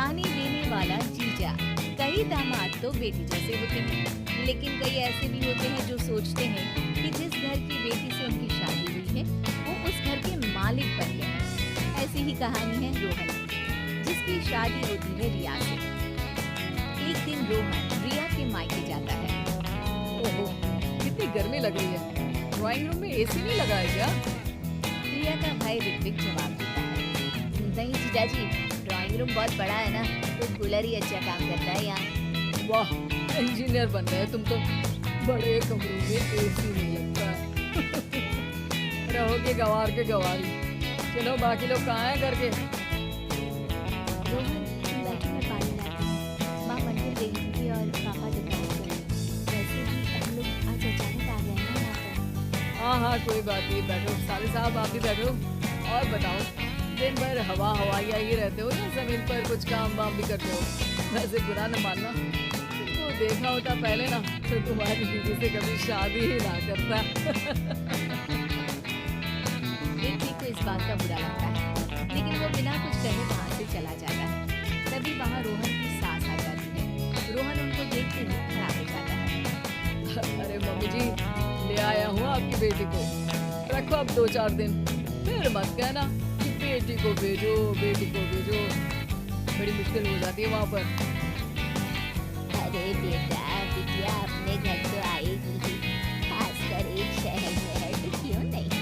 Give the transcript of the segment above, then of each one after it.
ताने देने वाला जीजा। कई दामाद तो बेटी जैसे होते हैं, लेकिन कई ऐसे भी होते हैं जो सोचते हैं कि जिस घर की बेटी से उनकी शादी हुई है वो उस घर के मालिक बन गए हैं। ऐसी ही कहानी है रोहन की, जिसकी शादी होती है रिया से। एक दिन रोहन रिया के मायके जाता है। ओहो, कितनी गर्मी लग रही है। ड्राइंग रूम में एसी नहीं लगा है क्या? रिया का भाई ऋत्विक जवाब देता है, नहीं जीजाजी, ड्राइंग रूम बहुत बड़ा है ना, तो कूलर ही अच्छा काम करता है यहाँ। वाह, इंजीनियर बन गए तुम तो। बड़े कमरों में एसी नहीं लगता। रहोगे गवार के गवारी। चलो, बाकी लोग कहाँ हैं घर के? रोहन बैठे में पानी लाती है। माँ मंदिर गई थी और पापा दुकान गए। वैसे भी हम लोग आज अचानक आ गए ना यहाँ पर। हाँ, कोई बात नहीं, बैठो। साले साहब आप भी बैठो। और बताओ, दिन भर हवा हवाइया ही रहते हो या जमीन पर कुछ काम वाम भी करते हो? वैसे बुरा न मानना, तुमको देखा होता पहले ना तो तुम्हारी दीदी से कभी शादी ही ना करता। ऋत्विक को इस बात का बुरा लगता है, लेकिन वो बिना कुछ कहे वहाँ से चला जाता है। तभी वहाँ रोहन की सास आ जाती है। रोहन उनको देखते ही खड़ा हो जाता है। अरे मम्मी जी, ले आया हूँ आपकी बेटी को। रखो अब 2-4 दिन, फिर मत कहना कि बेटी को भेजो, बेटी को भेजो। बड़ी मुश्किल हो जाती है वहाँ पर। अरे बेटा, बिटिया अपने घर तो आएगी ही, खासकर एक शहर में है तो क्यों नहीं।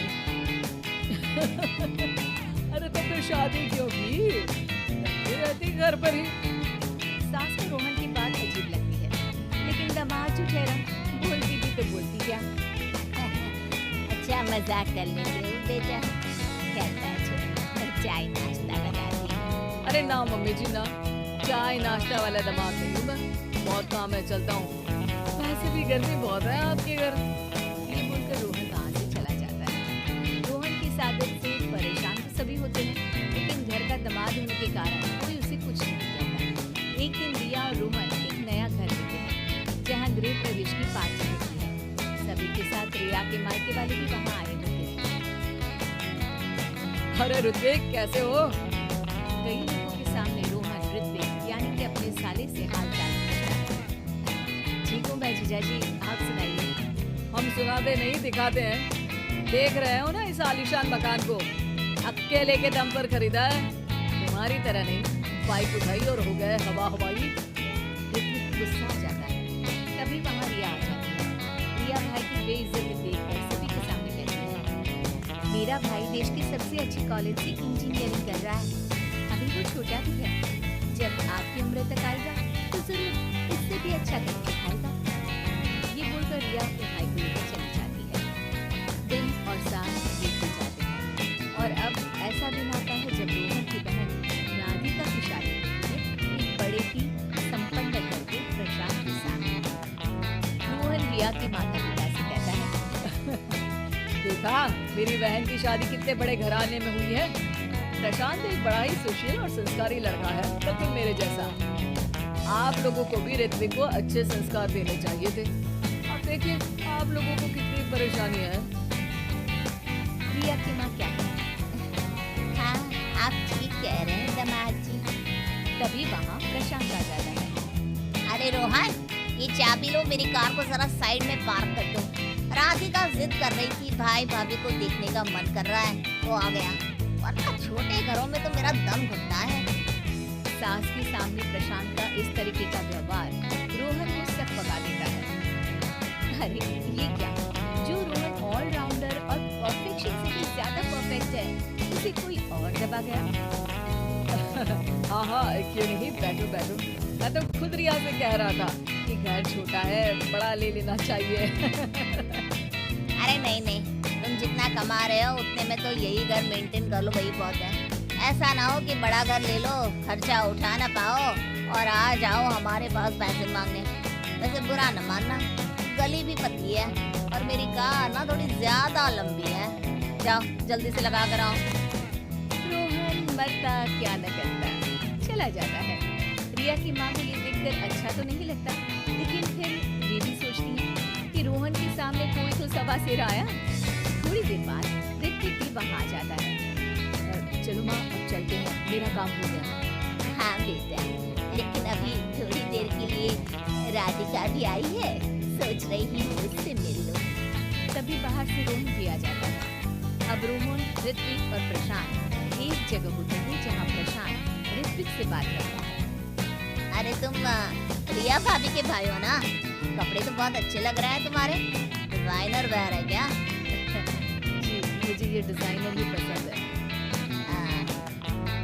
अरे तो फिर शादी क्यों की? रहती रहती घर पर ही। सास को रोहन की बात अजीब लगती है, लेकिन दामाद जो ठहरा, बोलती भी तो बोलती क्या। अच्छा मजाक कर लेते हो बेटा, कहता है छोड़, चाय नाश्ता लगाती हूँ। अरे ना मम्मी जी ना, चाय नाश्ता वाला दामाद नहीं हूँ मैं। बहुत काम है, चलता हूँ। वैसे भी गर्मी बहुत है आपके घर। ये बोलकर रोहन वहाँ से चला जाता है। रोहन की सादत से परेशान तो सभी होते हैं, लेकिन घर का दामाद होने के कारण कोई उसे कुछ नहीं कहता। एक दिन रिया और रोहन एक नया घर लेते हैं, जहाँ गृह प्रवेश की पार्टी होती है। सभी के साथ रिया के मायके वाले भी वहाँ आए होते हैं। अरे ऋत्विक, कैसे हो? कई लोगों के सामने रोहन ऋत्विक यानी कि अपने साले से हाल चाल पूछता है। ठीक हूँ मैं जीजाजी, आप सुनाइए। हम सुनाते नहीं, दिखाते हैं। देख रहे हो ना इस आलीशान मकान को? अकेले के दम पर खरीदा है, तुम्हारी तरह नहीं। बाइक उठाई और हो गए हवा हवाई। ऋत्विक गुस्सा आ जाता है। तभी वहाँ रिया आ जाती है। रिया भाई की बेइज्जती देखकर सभी के सामने कहती है, मेरा भाई देश के सबसे अच्छे कॉलेज से इंजीनियरिंग कर रहा है, अभी वो छोटा भी है। जब आपकी उम्र तक आएगा तो जरूर इससे भी अच्छा करके खाएगा। ये बोलकर रिया अपने भाई को लेकर चली जाती है। दिन और साल बीतते जाते हैं और अब ऐसा दिन आता है जब रोहन की बहन राधिका की शादी होती है एक बड़े ही संपन्न घर के प्रशांत के साथ। रोहन रिया के माता पिता से कहता है, देखा, मेरी बहन की शादी कितने बड़े घराने में हुई है। प्रशांत एक बड़ा ही सुशील और संस्कारी लड़का है, बिल्कुल मेरे जैसा। आप लोगों को भी ऋत्विक को अच्छे संस्कार देने चाहिए थे। अब देखिए, आप लोगों को कितनी परेशानी है। रिया की माँ क्या कहती, हाँ आप ठीक कह रहे हैं दामाद जी। तभी वहाँ प्रशांत आ जाता है। अरे रोहन, ये चाबी लो, मेरी कार को जरा साइड में पार्क कर दो। राधिका जिद कर रही थी, भाई भाभी को देखने का मन कर रहा है, वो आ गया, वरना छोटे घरों में तो मेरा दम घुटता है। सास के सामने प्रशांत का इस तरीके का व्यवहार रोहन को सक पका देता है। अरे ये क्या, जो रोहन ऑलराउंडर और परफेक्शन से भी ज्यादा परफेक्ट है, उसे कोई और दबा गया। हाँ, क्यों नहीं, बैठो बैठो। मैं तो खुद रिया से कह रहा था कि घर छोटा है, बड़ा ले लेना चाहिए। अरे नहीं, तुम जितना कमा रहे हो उतने में तो यही घर मेंटेन कर लो, वही बहुत है। ऐसा ना हो कि बड़ा घर ले लो, खर्चा उठा ना पाओ और आ जाओ हमारे पास पैसे मांगने। वैसे बुरा न मानना, गली भी पतली है और मेरी कार ना थोड़ी ज्यादा लंबी है। जाओ जल्दी से लगा कर आओ। रोहन मरता क्या न करता, चला जाता है। रिया की माँ को ये देखकर अच्छा तो नहीं लगता, लेकिन फिर ये भी सोचती है कि रोहन के सामने कोई तो सवा सिर आया। थोड़ी देर बाद ऋत्विक भी वहाँ आ जाता है। चलो माँ, अब चलते हैं, मेरा काम हो गया। हाँ बेटा। राधिका भी आई है, सोच रही हूँ उससे मिल लूं। तभी बाहर से रोहन भी आ जाता है। अब रोहन, ऋत्विक और प्रशांत एक जगह होते हैं जहाँ प्रशांत ऋत्विक से बात करता है। अरे तुम रिया भाभी के भाई हो ना? कपड़े तो बहुत अच्छे लग रहे हैं तुम्हारे। डिजाइनर वेयर है क्या? जी, मुझे ये डिजाइनर ही पसंद है।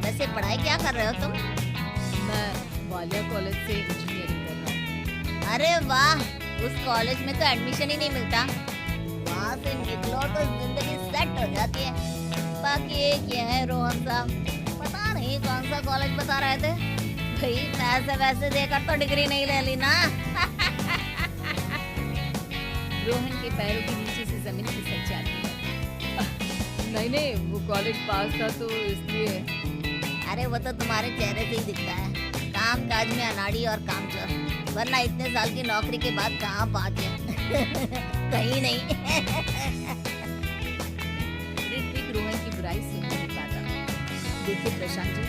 वैसे पढ़ाई क्या कर रहे हो तुम? मैं वालिया कॉलेज से इंजीनियरिंग कर रहा हूँ। अरे वाह, उस कॉलेज में तो एडमिशन ही नहीं मिलता। वहाँ से निकलो तो जिंदगी सेट हो जाती है। बाकी एक ये है रोहन साहब, पता नहीं कौन सा कॉलेज बता रहे थे। भाई पैसे वैसे देकर तो डिग्री नहीं ले ली ना। रोहन के पैरों के नीचे से जमीन खिसक जाती है। नहीं नहीं, वो कॉलेज पास था तो इसलिए। अरे वो तो तुम्हारे चेहरे से ही दिखता है, काम काज में अनाड़ी और कामचोर, वरना इतने साल की नौकरी के बाद कहाँ पहुँचे? कहीं नहीं। ऋत्विक रोहन की बुराई सुन नहीं पाता। देखिए प्रशांत जी,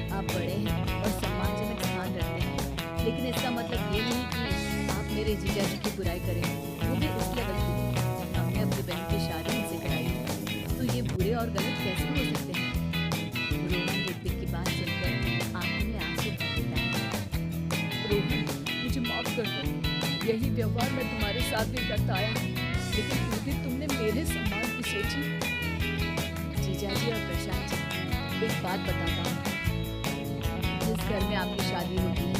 आप बड़े हैं और सम्मानजनक स्थान रखते हैं, लेकिन इसका मतलब ये नहीं कि आप मेरे जीजा जी की बुराई करें, वो भी उस लेवल की। हमने अपनी बहन की शादी उनसे कराई है, तो ये बुरे और गलत कैसे हो सकते हैं? रोहन ऋत्विक की बात सुनकर आंखों में आंसू भर देता है। रोहन, मुझे माफ कर दो। यही व्यवहार मैं तुम्हारे साथ भी करता आया हूँ, लेकिन उस दिन तुमने मेरे सम्मान की सोची। जीजा जी और प्रशांत जी, एक बात बताता हूँ, जिस घर में आपकी शादी होती है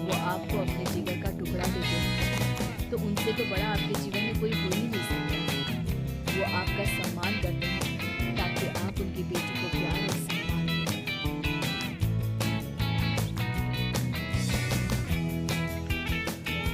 वो आपको अपने जिगर का टुकड़ा देते हैं, तो उनसे तो बड़ा आपके जीवन में कोई हो ही नहीं सकता। वो आपका सम्मान करते हैं ताकि आप उनकी बेटी को प्यार